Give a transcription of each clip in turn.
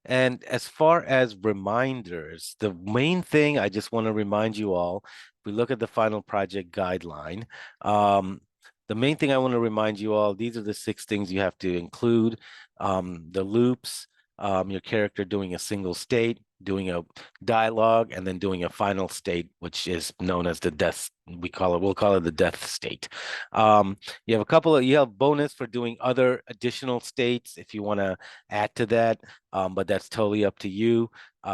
And as far as reminders, the main thing I just want to remind you all, if we look at the final project guideline, the main thing I want to remind you all, these are the 6 things you have to include. The loops, your character doing a single state, doing a dialogue, and then doing a final state, which is known as the death. We'll call it the death state. You have you have bonus for doing other additional states if you want to add to that, but that's totally up to you.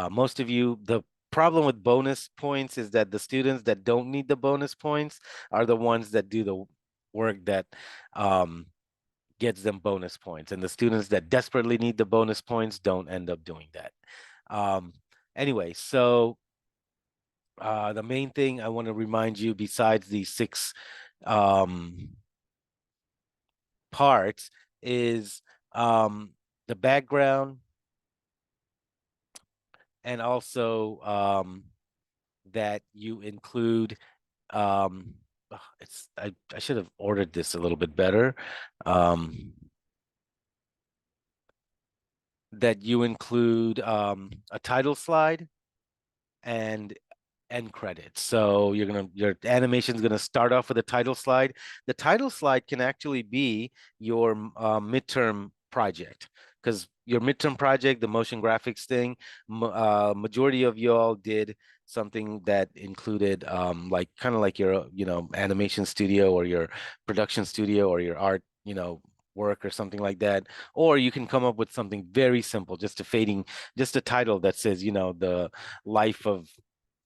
Most of you, the problem with bonus points is that the students that don't need the bonus points are the ones that do the work that gets them bonus points. And the students that desperately need the bonus points don't end up doing that. Um, anyway, so the main thing I want to remind you, besides these 6 parts, is the background, and also that you include I should have ordered this a little bit better. That you include a title slide and end credits. So your animation is gonna start off with a title slide. The title slide can actually be your midterm project, because your midterm project, the motion graphics thing, majority of y'all did something that included like kind of like your animation studio or your production studio or your art work or something like that. Or you can come up with something very simple, just a title that says the life of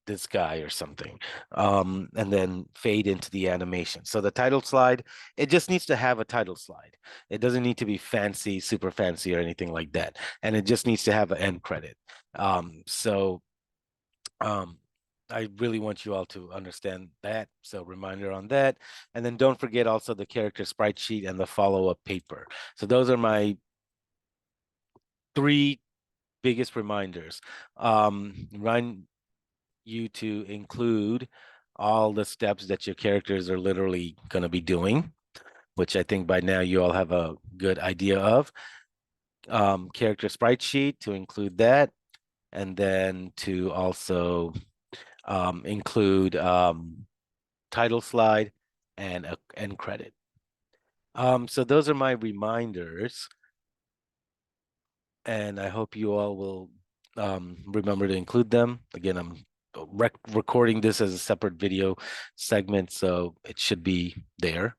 this guy or something, and then fade into the animation. So the title slide, it just needs to have a title slide. It doesn't need to be fancy, super fancy or anything like that. And it just needs to have an end credit. So I really want you all to understand that. So reminder on that. And then don't forget also the character sprite sheet and the follow-up paper. So those are my 3 biggest reminders. Remind you to include all the steps that your characters are literally going to be doing, which I think by now you all have a good idea of. Character sprite sheet, to include that, and then to also include title slide and end credit. So those are my reminders, and I hope you all will remember to include them. Again, I'm recording this as a separate video segment, so it should be there.